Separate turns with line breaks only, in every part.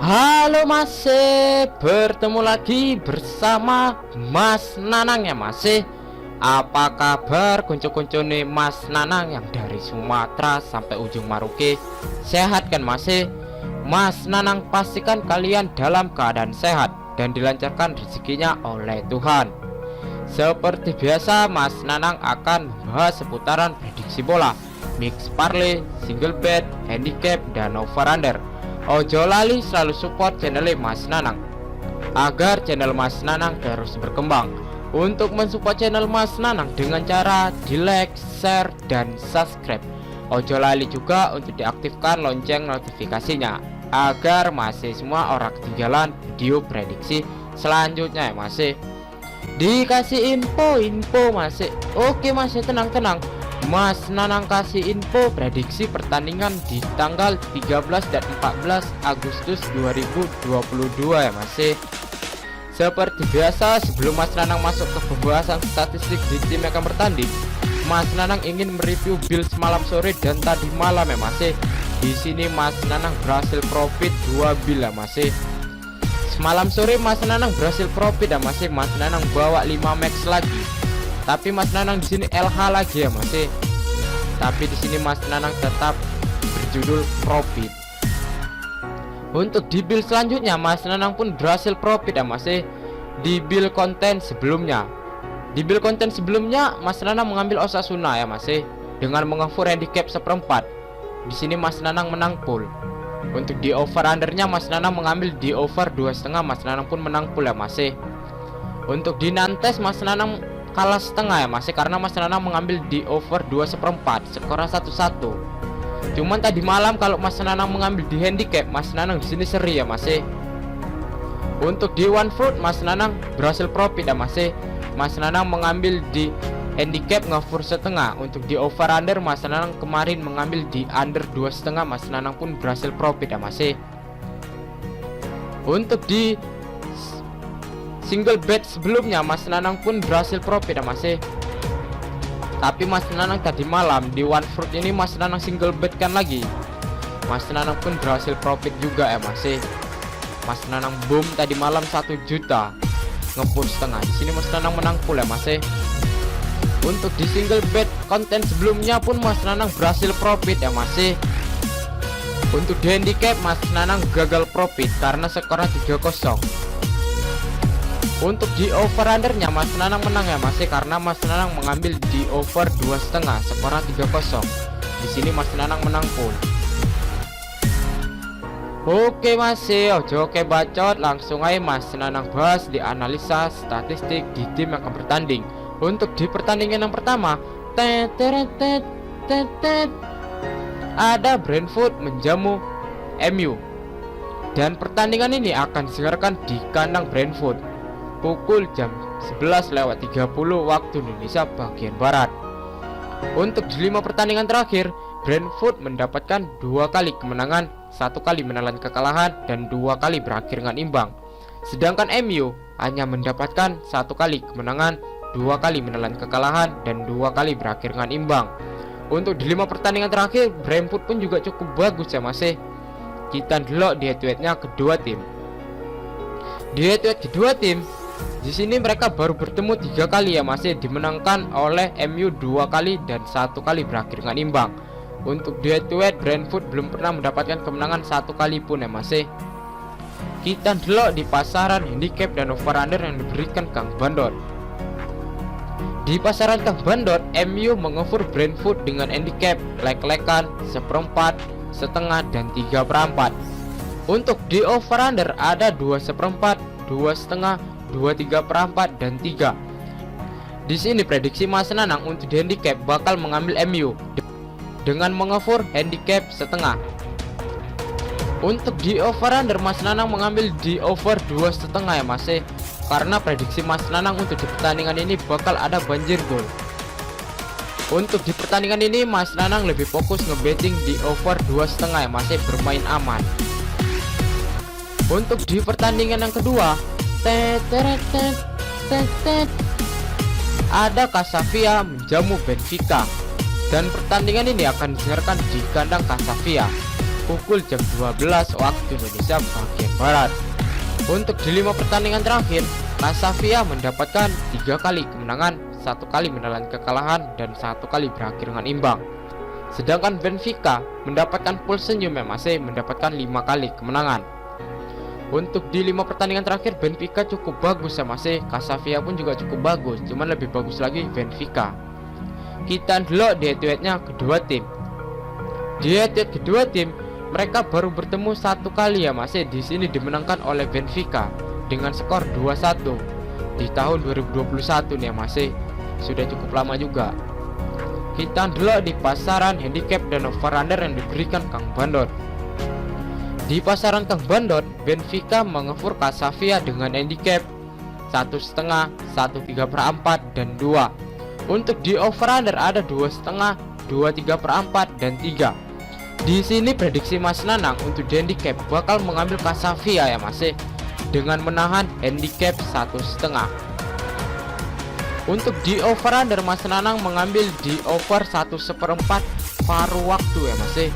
Halo Mas, bertemu lagi bersama Mas Nanang ya Mas. Apa kabar kuncu-kuncu nih Mas Nanang yang dari Sumatera sampai ujung Maroke? Sehat kan Mas? Mas Nanang pastikan kalian dalam keadaan sehat dan dilancarkan rezekinya oleh Tuhan. Seperti biasa Mas Nanang akan membahas seputaran prediksi bola, mix parlay, single bet, handicap, dan over-under. Ojo lali selalu support channel Mas Nanang agar channel Mas Nanang terus berkembang. Untuk mensupport channel Mas Nanang dengan cara di like, share, dan subscribe. Ojo lali juga untuk diaktifkan lonceng notifikasinya agar masih semua orang ketinggalan video prediksi selanjutnya ya masih. Dikasih info masih. Oke masih, tenang. Mas Nanang kasih info prediksi pertandingan di tanggal 13 dan 14 Agustus 2022 ya masih. Seperti biasa, sebelum Mas Nanang masuk ke pembahasan statistik di tim yang akan bertanding, Mas Nanang ingin mereview build semalam sore dan tadi malam ya masih. Di sini Mas Nanang berhasil profit 2 build ya masih. Semalam sore Mas Nanang berhasil profit ya masih. Mas Nanang bawa 5 max lagi. Tapi Mas Nanang di sini LH lagi ya masih. Tapi di sini Mas Nanang tetap berjudul profit. Untuk di build selanjutnya Mas Nanang pun berhasil profit ya masih. Di build konten sebelumnya. Di build konten sebelumnya Mas Nanang mengambil Osasuna ya masih dengan mengevur handicap 1/4. Di sini Mas Nanang menang full. Untuk di over undernya Mas Nanang mengambil di over 2,5. Mas Nanang pun menang full ya masih. Untuk di Nantes Mas Nanang kalah setengah ya masih, karena Mas Nanang mengambil di over 2/4 skor 1-1. Cuman tadi malam kalau Mas Nanang mengambil di handicap, Mas Nanang di sini seri ya masih. Untuk di one fruit Mas Nanang berhasil profit ya masih. Mas Nanang mengambil di handicap ngefur setengah. Untuk di over under Mas Nanang kemarin mengambil di under 2,5. Mas Nanang pun berhasil profit ya masih. Untuk di single bet sebelumnya Mas Nanang pun berhasil profit ya masih. Tapi Mas Nanang tadi malam di one fruit ini Mas Nanang single bet kan lagi. Mas Nanang pun berhasil profit juga ya masih. Mas Nanang boom tadi malam 1 juta ngepush setengah. Di sini Mas Nanang menang full ya masih. Untuk di single bet konten sebelumnya pun Mas Nanang berhasil profit ya masih. Untuk di handicap Mas Nanang gagal profit karena skornya 3-0. Untuk di over undernya Mas Nanang menang ya masih, karena Mas Nanang mengambil di over 2,5 skornya 3-0. Di sini Mas Nanang menang full. Oke masih, ojo oke bacot, langsung aja Mas Nanang bahas di analisa statistik di tim yang akan bertanding. Untuk di pertandingan yang pertama, ada Brentford menjamu MU. Dan pertandingan ini akan disegarkan di kandang Brentford pukul jam 11:30 waktu Indonesia bagian barat. Untuk di 5 pertandingan terakhir, Brentford mendapatkan 2 kali kemenangan, 1 kali menelan kekalahan, dan 2 kali berakhir dengan imbang. Sedangkan MU hanya mendapatkan 1 kali kemenangan, 2 kali menelan kekalahan, dan 2 kali berakhir dengan imbang. Untuk di 5 pertandingan terakhir, Brentford pun juga cukup bagus ya masih. Kita delok di head-to-headnya kedua tim. Di head-to-head kedua tim, di sini mereka baru bertemu 3 kali ya masih, dimenangkan oleh MU 2 kali dan 1 kali berakhir dengan imbang. Untuk di head-to-head Brentford belum pernah mendapatkan kemenangan 1 kali pun ya masih. Kita delok di pasaran handicap dan over under yang diberikan Kang Bandot. Di pasaran Kang Bandot, MU mengoffer Brentford dengan handicap lek-lekan 1/4, setengah, dan 3/4. Untuk di over under ada 2/4, 2,5, 2/3/4, dan 3. Di sini prediksi Mas Nanang untuk di handicap bakal mengambil MU dengan mengoffer handicap setengah. Untuk di over under Mas Nanang mengambil di over 2,5 ya masih, karena prediksi Mas Nanang untuk di pertandingan ini bakal ada banjir gol. Untuk di pertandingan ini Mas Nanang lebih fokus ngebetting di over 2,5 ya masih, bermain aman. Untuk di pertandingan yang kedua, ada Casavia menjamu Benfica. Dan pertandingan ini akan disiarkan di kandang Casavia pukul jam 12 waktu Indonesia bagian barat. Untuk di 5 pertandingan terakhir, Casavia mendapatkan 3 kali kemenangan, 1 kali menelan kekalahan, dan 1 kali berakhir dengan imbang. Sedangkan Benfica mendapatkan full senyum masih mendapatkan 5 kali kemenangan. Untuk di 5 pertandingan terakhir, Benfica cukup bagus masih, Casavia pun juga cukup bagus, cuman lebih bagus lagi Benfica. Kita dulu di head-to-headnya kedua tim. Di head-to-head kedua tim, mereka baru bertemu 1 kali masih, di sini dimenangkan oleh Benfica dengan skor 2-1 di tahun 2021 nih masih, sudah cukup lama juga. Kita dulu di pasaran handicap dan over-under yang diberikan Kang Bandot. Di pasaran Kang Bandot, Benfica mengefur Casavia dengan handicap 1,5, 1,3/4, dan 2. Untuk di over-under ada 2,5, 2,3/4, dan 3. Di sini prediksi Mas Nanang untuk di handicap bakal mengambil Casavia masih, dengan menahan handicap 1,5. Untuk di over under, Mas Nanang mengambil di over 1/4 paruh waktu masih,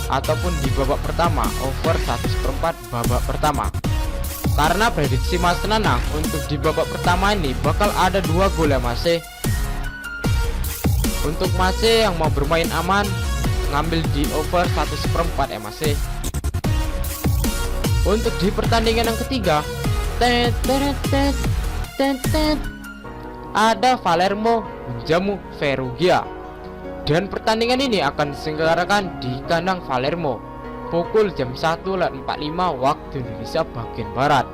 ataupun di babak pertama, over 1/4 babak pertama. Karena prediksi Mas Nanang untuk di babak pertama ini bakal ada 2 gol masih. Untuk masih yang mau bermain aman, ngambil di over 1/4 masih. Untuk di pertandingan yang ketiga, ada Palermo menjamu Perugia, dan pertandingan ini akan diselenggarakan di kandang Palermo pukul jam 1.45 waktu Indonesia bagian barat.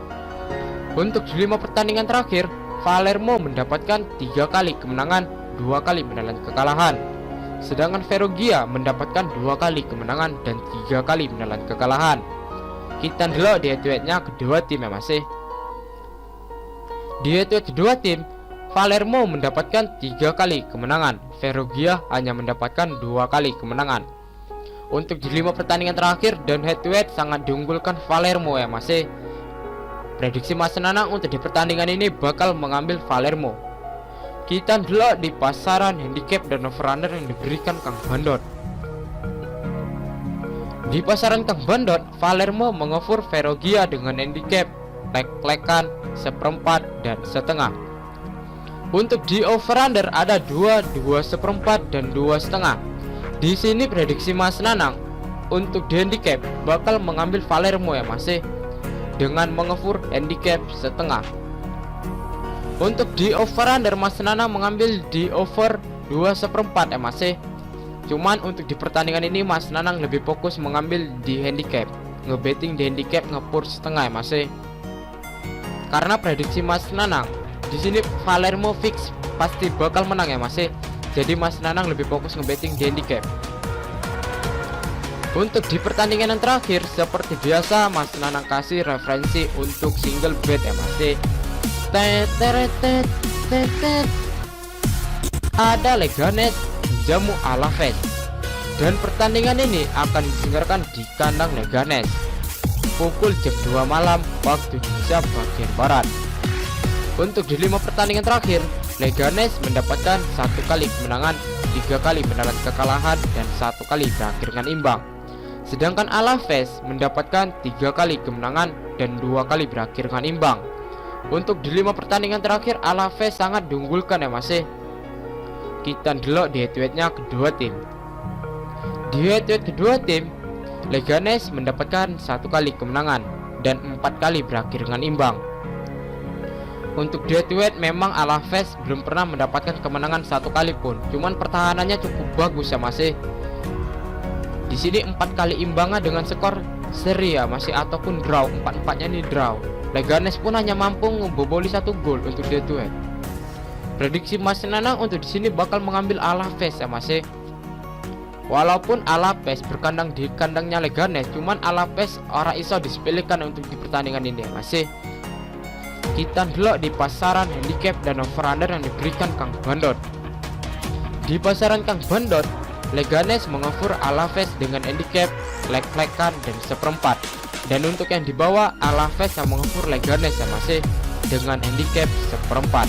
Untuk di 5 pertandingan terakhir, Palermo mendapatkan 3 kali kemenangan, 2 kali menelan kekalahan. Sedangkan Perugia mendapatkan 2 kali kemenangan dan 3 kali menelan kekalahan. Kita dulu di head-to-headnya kedua tim masih. Di head-to-head kedua tim, Palermo mendapatkan 3 kali kemenangan, Perugia hanya mendapatkan 2 kali kemenangan. Untuk di 5 pertandingan terakhir dan head-to-head sangat diunggulkan Palermo masih. Prediksi Mas Nanang untuk di pertandingan ini bakal mengambil Palermo. Kita dulu di pasaran handicap dan over-under yang diberikan Kang Bandot. Di pasaran Kang Bandot, Palermo mengefur Perugia dengan handicap lek-lekan, 1/4, dan setengah. Untuk di over-under ada 2, 2/4, dan 2,5. Di sini prediksi Mas Nanang untuk di handicap bakal mengambil Palermo masih, dengan mengefur handicap setengah. Untuk di over-under, Mas Nanang mengambil di over 2/4 masih. Cuman untuk di pertandingan ini Mas Nanang lebih fokus mengambil di handicap, ngebetting di handicap ngepur setengah masih. Karena prediksi Mas Nanang di sini Palermo fix pasti bakal menang masih. Jadi Mas Nanang lebih fokus ngebetting di handicap. Untuk di pertandingan yang terakhir, seperti biasa Mas Nanang kasih referensi untuk single bet masih. Ada Leganes menjamu Alaves, dan pertandingan ini akan diselenggarakan di kandang Leganes pukul jam 2 malam waktu Indonesia bagian barat. Untuk di 5 pertandingan terakhir, Leganes mendapatkan 1 kali kemenangan, 3 kali menelan kekalahan, dan 1 kali berakhir dengan imbang. Sedangkan Alaves mendapatkan 3 kali kemenangan dan 2 kali berakhir dengan imbang. Untuk di 5 pertandingan terakhir, Alaves sangat diunggulkan masih. Kita dulu di head-to-headnya kedua tim. Di head-to-head kedua tim, Leganes mendapatkan 1 kali kemenangan dan 4 kali berakhir dengan imbang. Untuk di head-to-head memang Alaves belum pernah mendapatkan kemenangan 1 kali pun, cuman pertahanannya cukup bagus masih. Di sini 4 kali imbangnya dengan skor seri masih, ataupun draw, 4-4-nya ini draw. Leganes pun hanya mampu memboboli 1 gol untuk di head-to-head. Prediksi Mas Nanang untuk di sini bakal mengambil Alaves masih. Walaupun Alaves berkandang di kandangnya Leganes, cuman Alaves ora iso disepelekan untuk di pertandingan ini masih. Kita dulu di pasaran handicap dan over-under yang diberikan Kang Bandot. Di pasaran Kang Bandot, Leganes mengefur Alaves dengan handicap lek-lekan dan 1/4. Dan untuk yang di bawah, Alaves yang mengefur Leganes masih dengan handicap 1/4.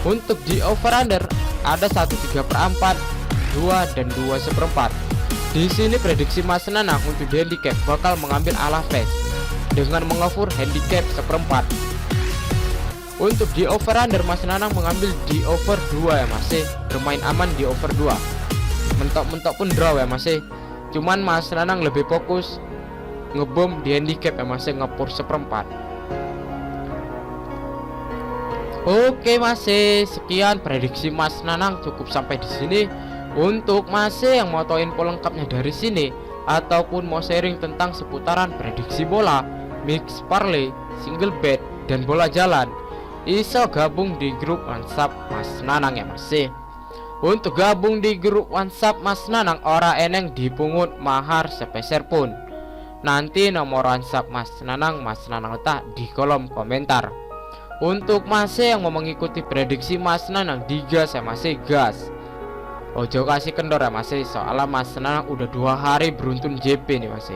Untuk di over-under ada 1/3/4, 2, dan 2/4. Di sini prediksi Mas Nanang untuk di handicap bakal mengambil Alaves. dengan mengover handicap seperempat. Untuk di over under, Mas Nanang mengambil di over 2 ya Mas, bermain aman di over 2. Mentok-mentok pun draw ya Mas. Cuman Mas Nanang lebih fokus ngebom di handicap ya Mas, ngepur seperempat. Oke Mas, sekian prediksi Mas Nanang, cukup sampai di sini. Untuk Mas yang mau tahu info lengkapnya dari sini ataupun mau sharing tentang seputaran prediksi bola, mix parlay, single bet dan bola jalan, iso gabung di grup WhatsApp Mas Nanang ya Mas. Untuk gabung di grup WhatsApp Mas Nanang ora eneng dipungut mahar sepeser pun. Nanti nomor WhatsApp Mas Nanang letak di kolom komentar. Untuk Mas yang mau mengikuti prediksi Mas Nanang digas ya Mas, gas. Ojo kasih kendor ya Mas, soalnya Mas Nanang udah 2 hari beruntun JP nih Mas.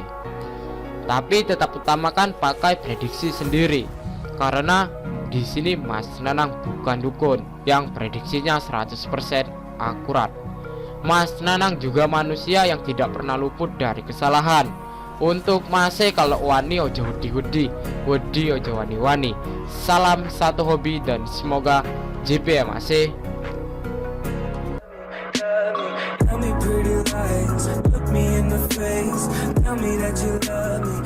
Tapi tetap utamakan pakai prediksi sendiri, karena di sini Mas Nanang bukan dukun yang prediksinya 100% akurat. Mas Nanang juga manusia yang tidak pernah luput dari kesalahan. Untuk Mas kalau wani ojo wedi ojo wani. Salam satu hobi dan semoga JP ya Mas.
Tell me pretty lies, look me in the face, tell me that you love me.